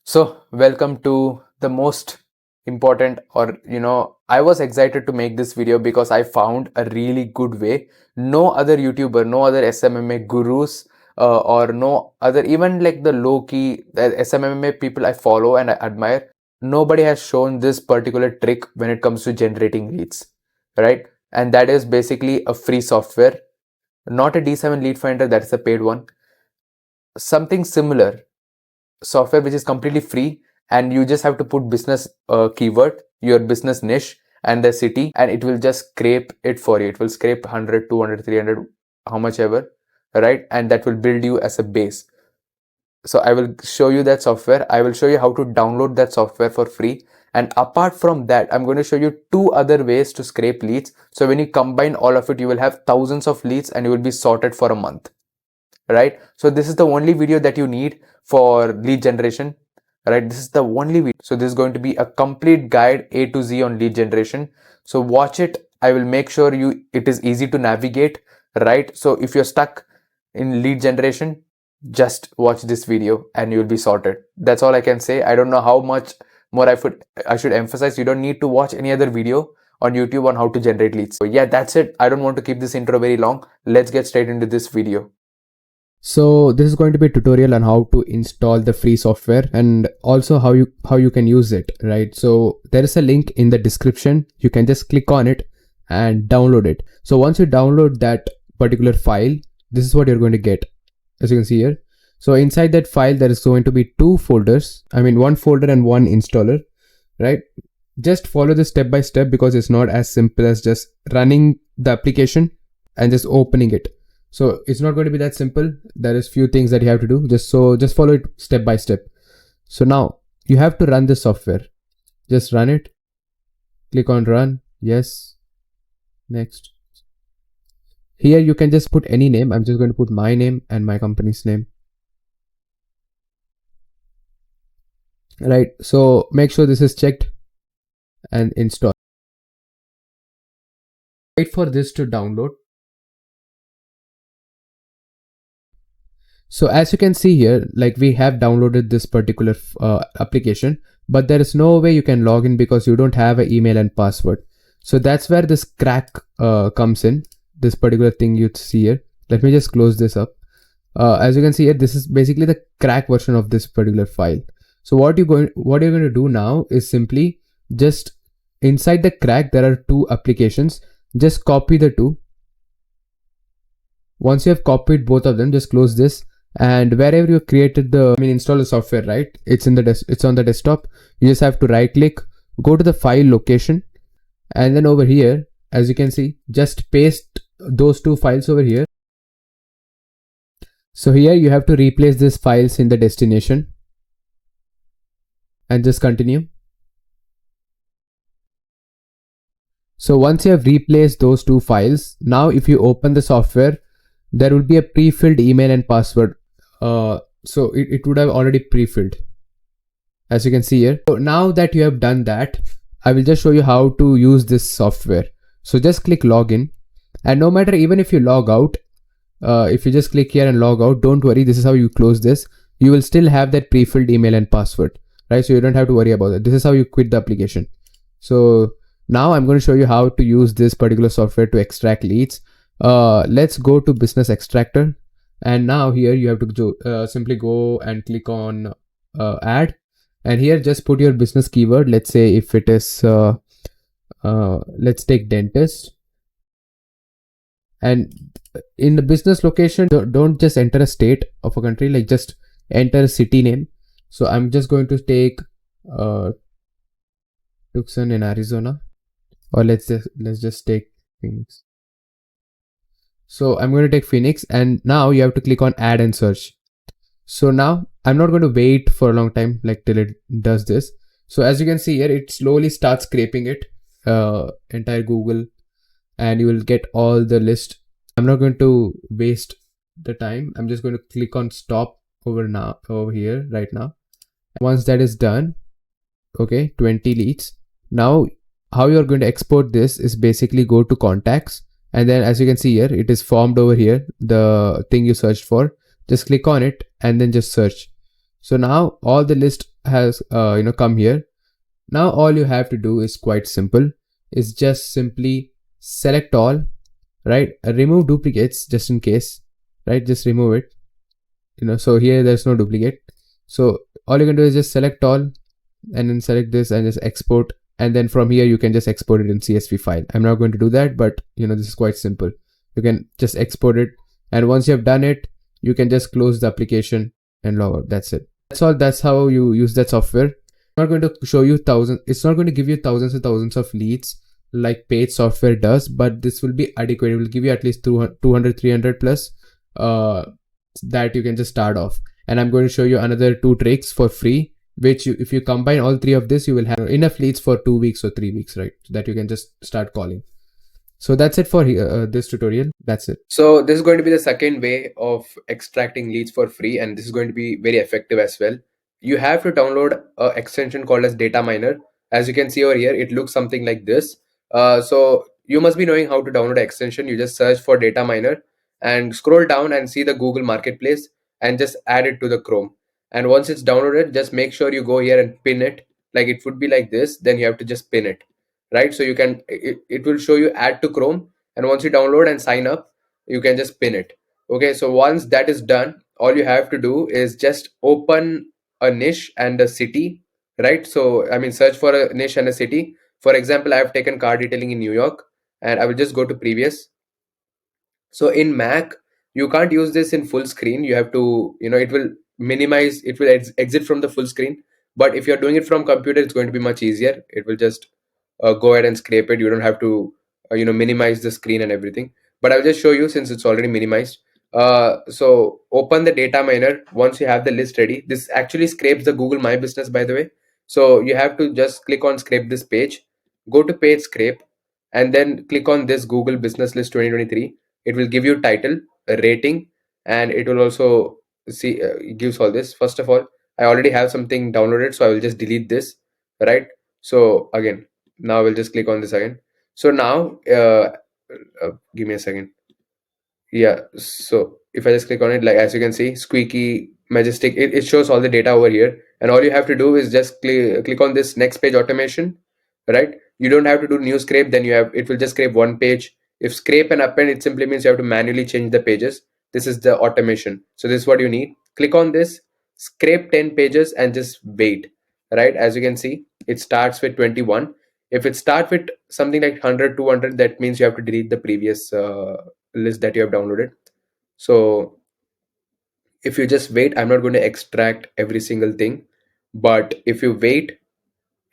So, welcome to the most important, I was excited to make this video because I found a really good way. No other YouTuber, no other SMMA gurus, or no other, even like the low key SMMA people I follow and I admire, nobody has shown this particular trick when it comes to generating leads, right? And that is basically a free software, not a D7 lead finder, that is a paid one. Something similar software which is completely free, and you just have to put business keyword, your business niche and the city, and it will just scrape it for you. It will scrape 100, 200, 300, how much ever, right? And that will build you as a base. So I will show you that software. I will show you how to download that software for free. And apart from that, I'm going to show you two other ways to scrape leads. So when you combine all of it, you will have thousands of leads and you will be sorted for a month, right? So this is the only video that you need for lead generation, right? This is the only video. So this is going to be a complete guide A to Z on lead generation. So watch it. I will make sure it is easy to navigate, right? So if you're stuck in lead generation, just watch this video and you'll be sorted. That's all I can say. I don't know how much more I should emphasize. You don't need to watch any other video on YouTube on how to generate leads. So yeah, that's it. I don't want to keep this intro very long. Let's get straight into this video. So this is going to be a tutorial on how to install the free software and also how you can use it, right? So there is a link in the description. You can just click on it and download it. So once you download that particular file, this is what you're going to get, as you can see here. So inside that file, there is going to be two folders. I mean, one folder and one installer, right? Just follow this step by step because it's not as simple as just running the application and just opening it. So it's not going to be that simple. There is few things that you have to do. Just follow it step by step. So now you have to run the software. Just run it. Click on run. Yes. Next. Here you can just put any name. I'm just going to put my name and my company's name. Right. So make sure this is checked and install. Wait for this to download. So as you can see here, like we have downloaded this particular application, but there is no way you can log in because you don't have an email and password. So that's where this crack comes in, this particular thing you see here. Let me just close this up. As you can see here, this is basically the crack version of this particular file. So what you're going to do now is simply just inside the crack, there are two applications. Just copy the two. Once you have copied both of them, just close this. And wherever you created install the software, right? It's on the desktop. You just have to right click, go to the file location, and then over here, as you can see, just paste those two files over here. So here you have to replace these files in the destination and just continue. So once you have replaced those two files, now if you open the software, there will be a pre-filled email and password. So it would have already pre-filled, as you can see here. So now that you have done that, I will just show you how to use this software. So just click login, and no matter, even if you log out, if you just click here and log out, don't worry, this is how you close this. You will still have that pre-filled email and password, right? So you don't have to worry about it. This is how you quit the application. So now I'm going to show you how to use this particular software to extract leads. Let's go to business extractor, and now here you have to simply go and click on add, and here just put your business keyword. Let's say if it is let's take dentist, and in the business location, don't just enter a state of a country, like just enter a city name. So I'm just going to take Tucson in Arizona, or let's just take Phoenix. So I'm going to take Phoenix, and now you have to click on add and search. So now I'm not going to wait for a long time, like till it does this. So as you can see here, it slowly starts scraping it, entire Google, and you will get all the list. I'm not going to waste the time. I'm just going to click on stop over here right now. Once that is done, okay, 20 leads. Now how you're going to export this is basically go to contacts, and then as you can see here, it is formed over here, the thing you searched for. Just click on it and then just search. So now all the list has come here. Now all you have to do is quite simple, is just simply select all, right? Remove duplicates just in case, right? Just remove it, so here there's no duplicate. So all you can do is just select all and then select this and just export, and then from here you can just export it in CSV file. I'm not going to do that, but this is quite simple. You can just export it, and once you have done it, you can just close the application and log out. That's it. That's all. That's how you use that software. I'm not going to show you thousands. It's not going to give you thousands and thousands of leads like paid software does, but this will be adequate. It will give you at least 200 300 plus that you can just start off. And I'm going to show you another 2 tricks for free, which if you combine all 3 of this, you will have enough leads for 2 weeks or 3 weeks, right? So that you can just start calling. So that's it for this tutorial. That's it. So this is going to be the second way of extracting leads for free, and this is going to be very effective as well. You have to download an extension called as Data Miner. As you can see over here, it looks something like this. So you must be knowing how to download an extension. You just search for Data Miner and scroll down and see the Google Marketplace and just add it to the Chrome. And once it's downloaded, just make sure you go here and pin it. Like it would be like this, then you have to just pin it, right? So you can, it will show you add to Chrome, and once you download and sign up, you can just pin it. Okay, so once that is done, all you have to do is just open a niche and a city, right? So I mean, search for a niche and a city. For example, I have taken car detailing in New York, and I will just go to previous. So in Mac, you can't use this in full screen. You have to, it will minimize, it will exit from the full screen. But if you're doing it from computer, it's going to be much easier. It will just go ahead and scrape it. You don't have to, minimize the screen and everything. But I'll just show you since it's already minimized. So open the data miner. Once you have the list ready, this actually scrapes the Google My Business, by the way. So you have to just click on scrape this page, go to page scrape, and then click on this Google Business List 2023. It will give you title, a rating, and it will also see it gives all this. First of all, I already have something downloaded, so I will just delete this, right? So again, now we'll just click on this again. So now give me a second. Yeah, so if I just click on it, like as you can see, squeaky majestic, it shows all the data over here, and all you have to do is just click on this next page automation, right? You don't have to do new scrape, then you have, it will just scrape one page. If scrape and append, it simply means you have to manually change the pages. This is the automation. So this is what you need. Click on this, scrape 10 pages and just wait, right? As you can see, it starts with 21. If it starts with something like 100 200, that means you have to delete the previous list that you have downloaded. So if you just wait, I'm not going to extract every single thing, but if you wait,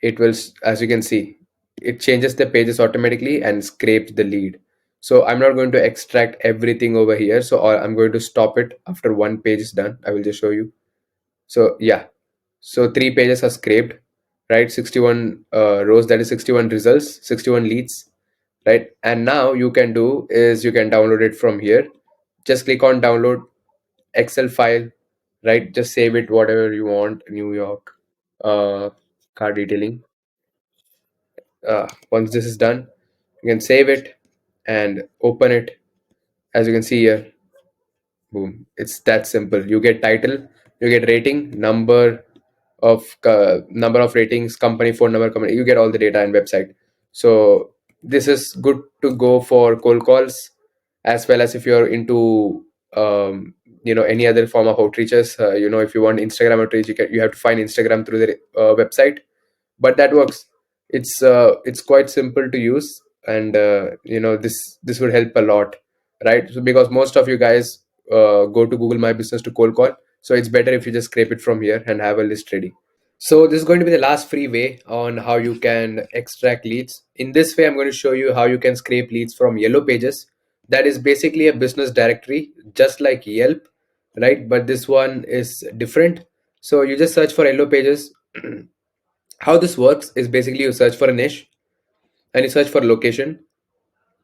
it will, as you can see, it changes the pages automatically and scrapes the lead. So I'm not going to extract everything over here, so I'm going to stop it after one page is done. I will just show you. So yeah, so 3 pages are scraped, right? 61 rows, that is 61 results, 61 leads, right? And now you can do is you can download it from here. Just click on download Excel file, right? Just save it whatever you want. New York car detailing. Once this is done, you can save it and open it. As you can see here, boom, it's that simple. You get title, you get rating, number of ratings, company phone number, company, you get all the data and website. So this is good to go for cold calls, as well as if you're into any other form of outreaches. If you want Instagram outreach, you have to find Instagram through the website, but that works. It's quite simple to use, and this would help a lot, right? So because most of you guys go to Google My Business to cold call, so it's better if you just scrape it from here and have a list ready. So this is going to be the last free way on how you can extract leads. In this way, I'm going to show you how you can scrape leads from Yellow Pages. That is basically a business directory, just like Yelp, right? But this one is different. So you just search for Yellow Pages. How this works is basically you search for a niche and you search for location,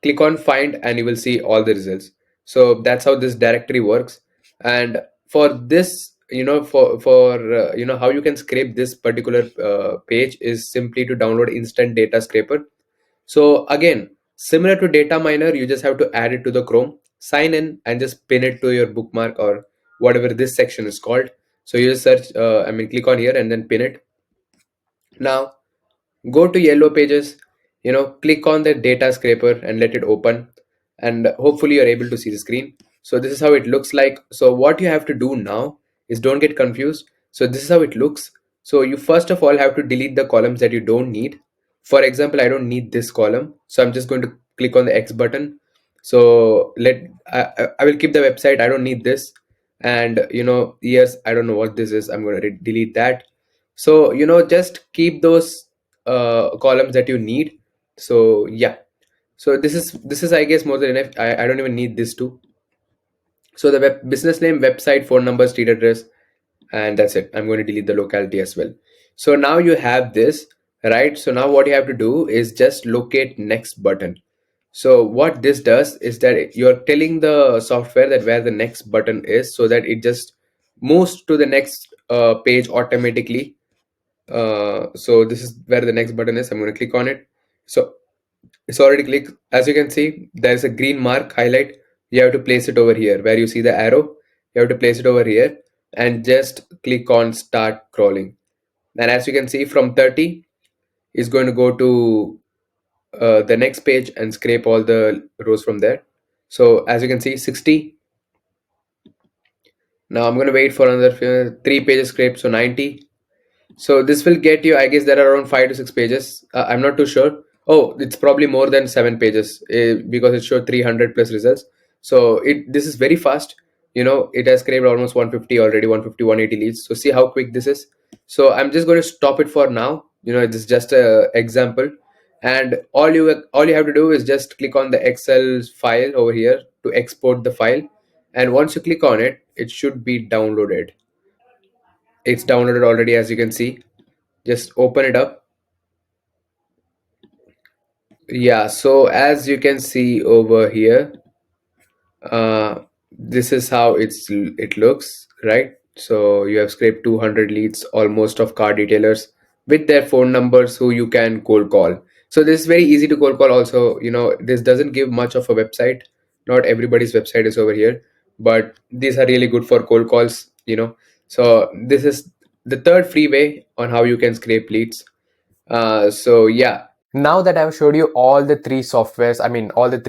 click on find, and you will see all the results. So that's how this directory works. And for this, how you can scrape this particular page is simply to download instant data scraper. So again, similar to data miner, you just have to add it to the Chrome, sign in, and just pin it to your bookmark or whatever this section is called. So you just search, click on here and then pin it. Now go to yellow pages, click on the data scraper and let it open, and hopefully you're able to see the screen. So this is how it looks like. So what you have to do now is, don't get confused. So this is how it looks. So you first of all have to delete the columns that you don't need. For example, I don't need this column, so I'm just going to click on the X button. So I will keep the website. I don't need this. And yes, I don't know what this is. I'm going to delete that. So just keep those columns that you need. So yeah, so this is I guess more than enough. I don't even need this too. So the business name, website, phone number, street address, and that's it. I'm going to delete the locality as well. So now you have this, right? So now what you have to do is just locate next button. So what this does is that you're telling the software that where the next button is, so that it just moves to the next page automatically. So this is where the next button is. I'm going to click on it. So it's already clicked. As you can see, there's a green mark highlight. You have to place it over here where you see the arrow. You have to place it over here and just click on start crawling. And as you can see, from 30 is going to go to the next page and scrape all the rows from there. So as you can see, 60. Now I'm going to wait for another 3 pages scrape, so 90. So this will get you, I guess there are around 5 to 6 pages. I'm not too sure. Oh, it's probably more than 7 pages, because it showed 300 plus results. So this is very fast. It has scraped almost 150 already, 150, 180 leads. So see how quick this is. So I'm just going to stop it for now. This is just a example. And all you have to do is just click on the Excel file over here to export the file. And once you click on it, it should be downloaded. It's downloaded already, as you can see. Just open it up. Yeah, so as you can see over here, this is how it looks, right? So you have scraped 200 leads almost of car detailers with their phone numbers who you can cold call. So this is very easy to cold call also. This doesn't give much of a website. Not everybody's website is over here, but these are really good for cold calls. So this is the third free way on how you can scrape leads. So yeah, now that I've showed you all the three softwares, all the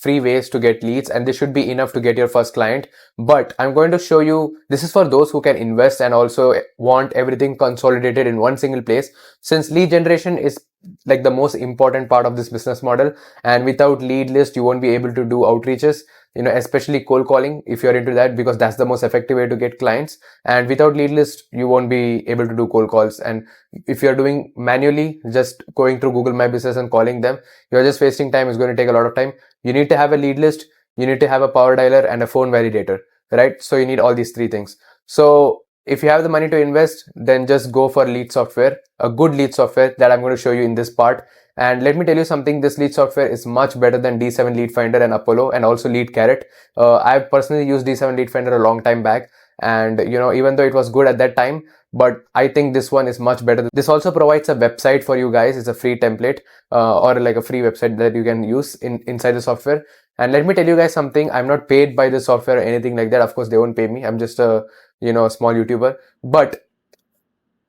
free ways to get leads, and this should be enough to get your first client. But I'm going to show you, this is for those who can invest and also want everything consolidated in one single place, since lead generation is like the most important part of this business model. And without lead list, you won't be able to do outreaches, especially cold calling if you're into that, because that's the most effective way to get clients. And without lead list, you won't be able to do cold calls. And if you're doing manually, just going through Google My Business and calling them, you're just wasting time. It's going to take a lot of time. You need to have a lead list, you need to have a power dialer and a phone validator, right? So you need all these three things. So if you have the money to invest, then just go for lead software, a good lead software that I'm going to show you in this part. And let me tell you something, this lead software is much better than D7 Lead Finder and Apollo, and also Lead Carrot. I've personally used D7 Lead Finder a long time back, and even though it was good at that time, but I think this one is much better. This also provides a website for you guys. It's a free template, or like a free website that you can use inside the software. And let me tell you guys something, I'm not paid by the software or anything like that. Of course they won't pay me. I'm just a small YouTuber, but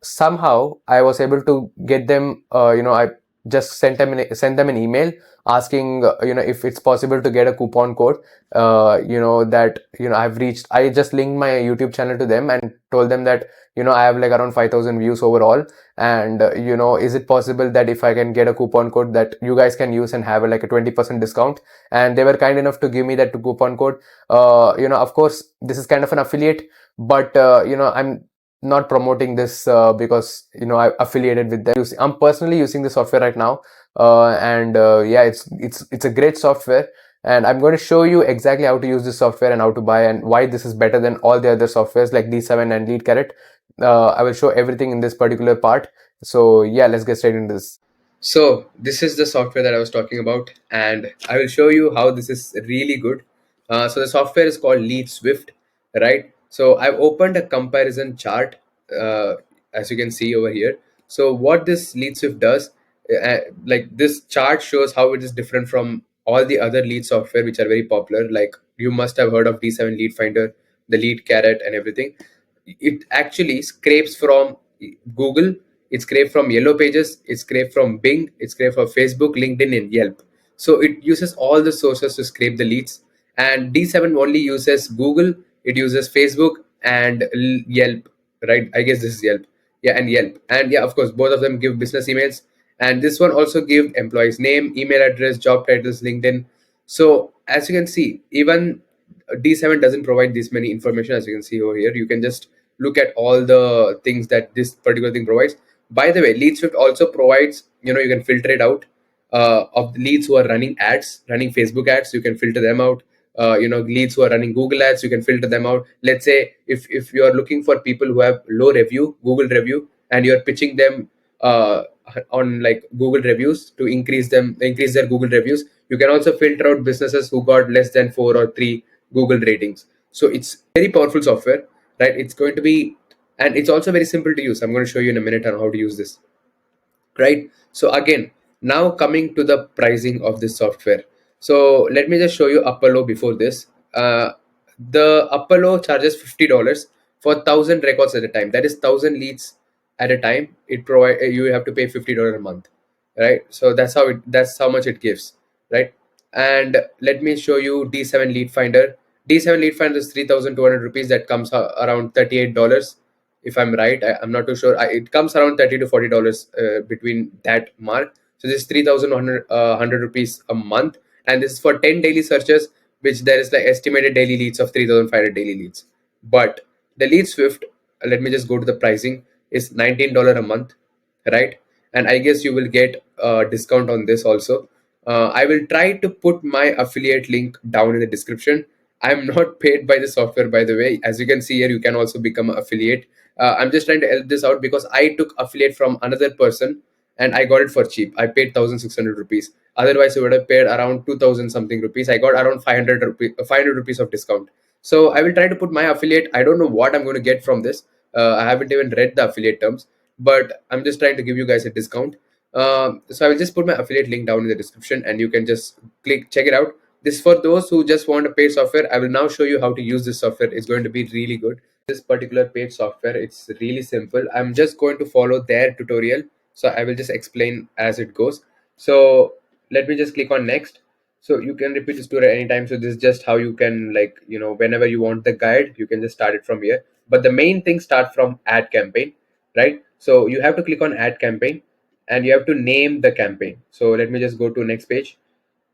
somehow I was able to get them. I just sent them an email asking, if it's possible to get a coupon code. That I just linked my YouTube channel to them and told them that I have like around 5,000 views overall, and is it possible that if I can get a coupon code that you guys can use and have like a 20% discount? And they were kind enough to give me that coupon code. Of course this is kind of an affiliate, but I'm not promoting this because I affiliated with them. I'm personally using the software right now, and yeah, it's a great software, and I'm going to show you exactly how to use this software and how to buy and why this is better than all the other softwares like D7 and Lead Carrot. I will show everything in this particular part. So yeah, let's get straight into this. So this is the software that I was talking about, and I will show you how this is really good. So the software is called Leadswift, right? So I've opened a comparison chart, uh, as you can see over here. So what this Leadswift does, like this chart shows how it is different from all the other lead software which are very popular. Like you must have heard of D7 Lead Finder, the Lead Carrot, and everything. it actually scrapes from Google, it scrapes from Yellow Pages, it scrapes from Bing, it scrapes from Facebook, LinkedIn, and Yelp. So it uses all the sources to scrape the leads. And D7 only uses Google, it uses Facebook and Yelp, right? I guess this is Yelp. Yeah, and Yelp. And yeah, of course, both of them give business emails. And this one also give employees name, email address, job titles, LinkedIn. So as you can see, even D7 doesn't provide this many information. As you can see over here, you can just look at all the things that this particular thing provides. By the way, Leadswift also provides, you can filter it out of the leads who are running ads, running Facebook ads. You can filter them out. Leads who are running Google ads, you can filter them out. Let's say if you are looking for people who have low review, Google review, and you're pitching them uh, on like Google reviews to increase their Google reviews. You can also filter out businesses who got less than 4 or 3 Google ratings. So it's very powerful software, right? It's going to be, and it's also very simple to use. I'm going to show you in a minute on how to use this, right? So again, now coming to the pricing of this software. So let me just show you Apollo before this. The Apollo charges $50 for 1,000 records at a time. That is 1,000 leads at a time. It provide you have to pay $50 a month, right? So that's how much it gives, right? And let me show you D7 Lead Finder. D7 Lead Finder is 3,200 rupees. That comes around $38, if I'm right. I'm not too sure. It comes around $30 to $40 between that mark. So this is 3,100 rupees a month, and this is for 10 daily searches, which there is like estimated daily leads of 3,500 daily leads. But the Lead Swift, let me just go to the pricing, is $19 a month, right? And I guess you will get a discount on this also. I will try to put my affiliate link down in the description. I'm not paid by the software, by the way. As you can see here, you can also become an affiliate. I'm just trying to help this out because I took affiliate from another person and I got it for cheap. I paid 1,600 rupees. Otherwise, I would have paid around 2,000 something rupees. I got around 500 rupees of discount. So I will try to put my affiliate. I don't know what I'm going to get from this. I haven't even read the affiliate terms, but I'm just trying to give you guys a discount. So I will just put my affiliate link down in the description and you can just check it out. This for those who just want a paid software. I will now show you how to use this software. It's going to be really good. This particular paid software, it's really simple. I'm just going to follow their tutorial. So I will just explain as it goes. So let me just click on next. So you can repeat this tutorial anytime. So this is just how you can, like, whenever you want the guide, you can just start it from here. But the main thing start from ad campaign, right? So you have to click on ad campaign and you have to name the campaign. So let me just go to next page.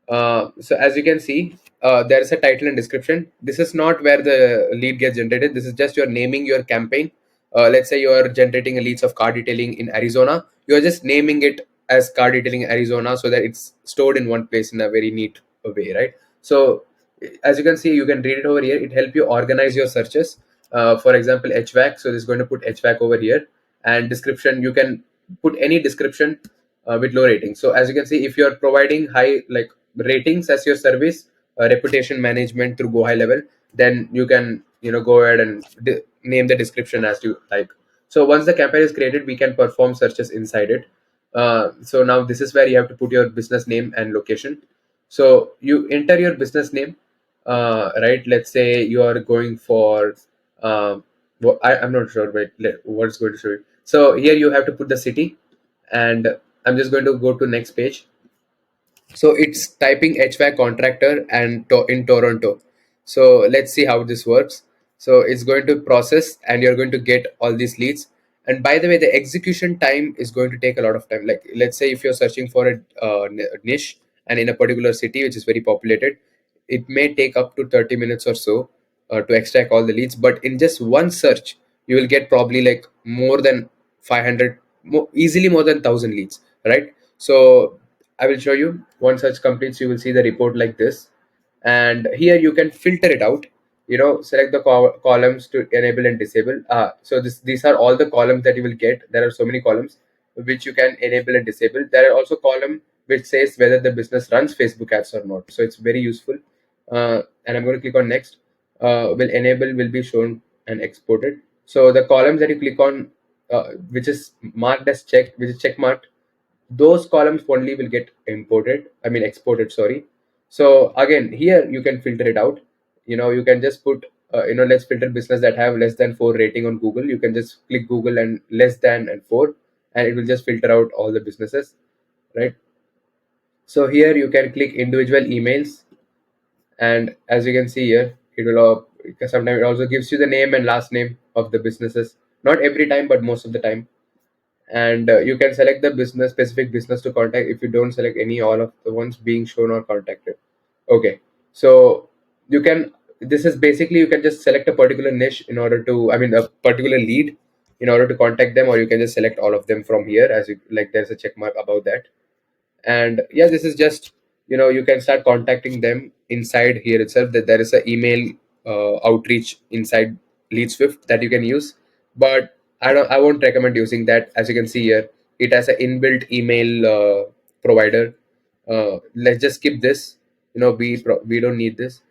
So as you can see, there is a title and description. This is not where the lead gets generated. This is just you're naming your campaign. Let's say you're generating a leads of car detailing in Arizona. You're just naming it as car detailing Arizona so that it's stored in one place in a very neat way, right? So as you can see, you can read it over here. It helps you organize your searches. For example, HVAC. So this is going to put HVAC over here, and description. You can put any description with low rating. So as you can see, if you're providing high like ratings as your service, reputation management through go high level, then you can go ahead and name the description as you like. So once the campaign is created, we can perform searches inside it. So now this is where you have to put your business name and location. So you enter your business name, right? Let's say you are going for I'm not sure, but what's going to show you. So here you have to put the city, and I'm just going to go to next page. So it's typing HVAC contractor and in Toronto. So let's see how this works. So it's going to process and you're going to get all these leads. And by the way, the execution time is going to take a lot of time. Like let's say if you're searching for a niche and in a particular city which is very populated, it may take up to 30 minutes or so to extract all the leads. But in just one search, you will get probably like more than 500, easily more than 1,000 leads, right? So I will show you. Once search completes, you will see the report like this. And here you can filter it out. Select the columns to enable and disable. So these are all the columns that you will get. There are so many columns which you can enable and disable. There are also column which says whether the business runs Facebook ads or not. So it's very useful. And I'm going to click on next. Will enable will be shown and exported. So the columns that you click on, which is marked as checked, which is check marked, those columns only will get exported, sorry. So again, here you can filter it out. You can just put let's filter business that have less than 4 rating on Google. You can just click Google and less than and 4, and it will just filter out all the businesses, right? So here you can click individual emails, and as you can see here, it will sometimes it also gives you the name and last name of the businesses. Not every time, but most of the time. And you can select the business specific business to contact. If you don't select any, all of the ones being shown or contacted. Okay, so you can, this is basically, you can just select a particular niche in order to, I mean, a particular lead in order to contact them, or you can just select all of them from here. As you like, there's a check mark about that. And yeah, this is just, you can start contacting them inside here itself. That there is a email outreach inside Leadswift that you can use, but I won't recommend using that. As you can see here, it has an inbuilt email provider. Let's just skip this. We don't need this,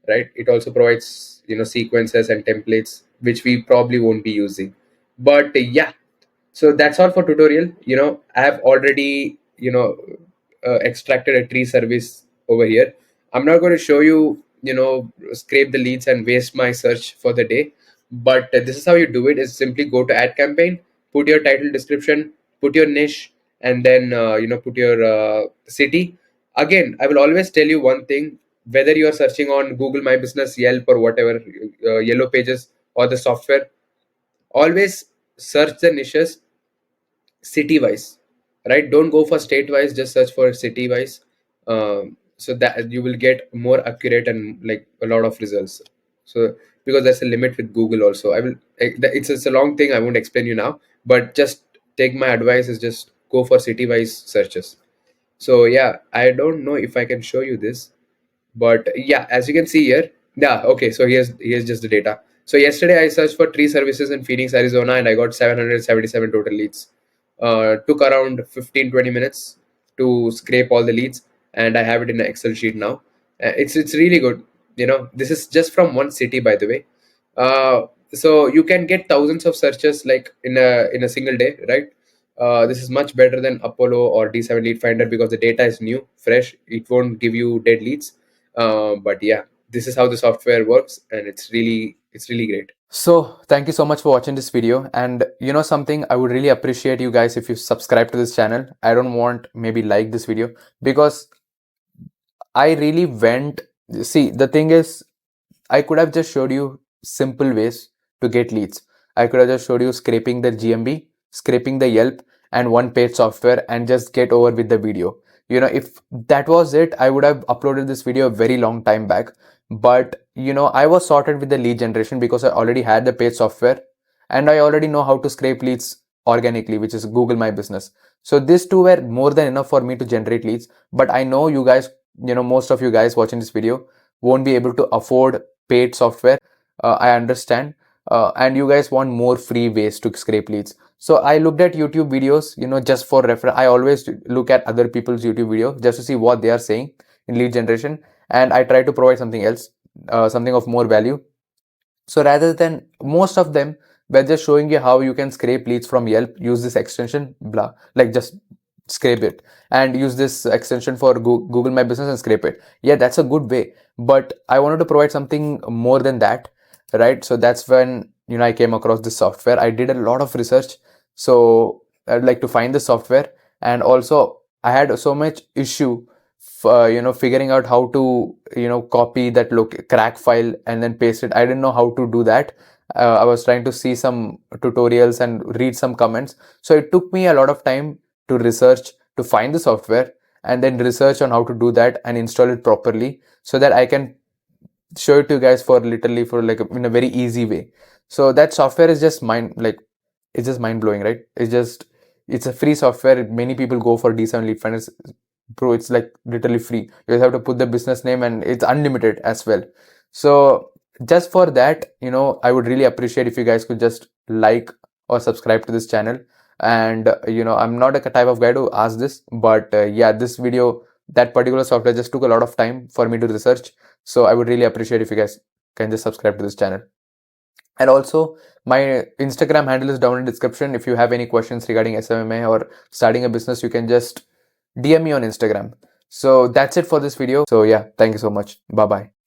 right? It also provides sequences and templates which we probably won't be using. But yeah, so that's all for tutorial. I have already extracted a tree service over here. I'm not going to show you, scrape the leads and waste my search for the day, but this is how you do it. Is simply go to ad campaign, put your title description, put your niche, and then put your city. Again, I will always tell you one thing: whether you are searching on Google My Business, Yelp, or whatever, Yellow Pages, or the software, always search the niches city wise, right? Don't go for state wise, just search for city wise. So that you will get more accurate and like a lot of results. So because there's a limit with Google also. It's a long thing, I won't explain you now, but just take my advice, is just go for city wise searches. So yeah, I don't know if I can show you this, but yeah, as you can see here, yeah, okay, so here's just the data. So yesterday I searched for tree services in Phoenix, Arizona, and I got 777 total leads. Took around 15-20 minutes to scrape all the leads, and I have it in an Excel sheet now. It's really good. This is just from one city, by the way. So you can get thousands of searches like in a single day, right? This is much better than Apollo or D7 Lead Finder because the data is new, fresh. It won't give you dead leads. But yeah, this is how the software works, and it's really great. So thank you so much for watching this video. And something, I would really appreciate you guys if you subscribe to this channel. I don't want maybe like this video, because I really see, the thing is, I could have just showed you simple ways to get leads. I could have just showed you scraping the GMB, scraping the Yelp, and one page software, and just get over with the video. If that was it, I would have uploaded this video a very long time back. But I was sorted with the lead generation because I already had the paid software, and I already know how to scrape leads organically, which is Google My Business. So these two were more than enough for me to generate leads. But I know you guys, most of you guys watching this video won't be able to afford paid software. I understand. And you guys want more free ways to scrape leads. So I looked at YouTube videos, just for reference. I always look at other people's YouTube video just to see what they are saying in lead generation, and I try to provide something else, something of more value. So rather than, most of them were just showing you how you can scrape leads from Yelp, use this extension, blah, like just scrape it, and use this extension for Google My Business and scrape it. Yeah, that's a good way, but I wanted to provide something more than that, right? So that's when I came across this software. I did a lot of research, so I'd like to find the software. And also I had so much issue figuring out how to copy that crack file and then paste it. I didn't know how to do that. I was trying to see some tutorials and read some comments, so it took me a lot of time to research, to find the software, and then research on how to do that and install it properly, so that I can show it to you guys for literally for like in a very easy way. So that software is just it's just mind blowing, right? It's a free software. Many people go for D7 Lead Finder Pro. It's like literally free. You just have to put the business name, and it's unlimited as well. So just for that, I would really appreciate if you guys could just like or subscribe to this channel. And I'm not a type of guy to ask this, but yeah, this video, that particular software just took a lot of time for me to research. So I would really appreciate if you guys can just subscribe to this channel. And also, my Instagram handle is down in the description. If you have any questions regarding SMMA or starting a business, you can just DM me on Instagram. So that's it for this video. So yeah, thank you so much. Bye bye.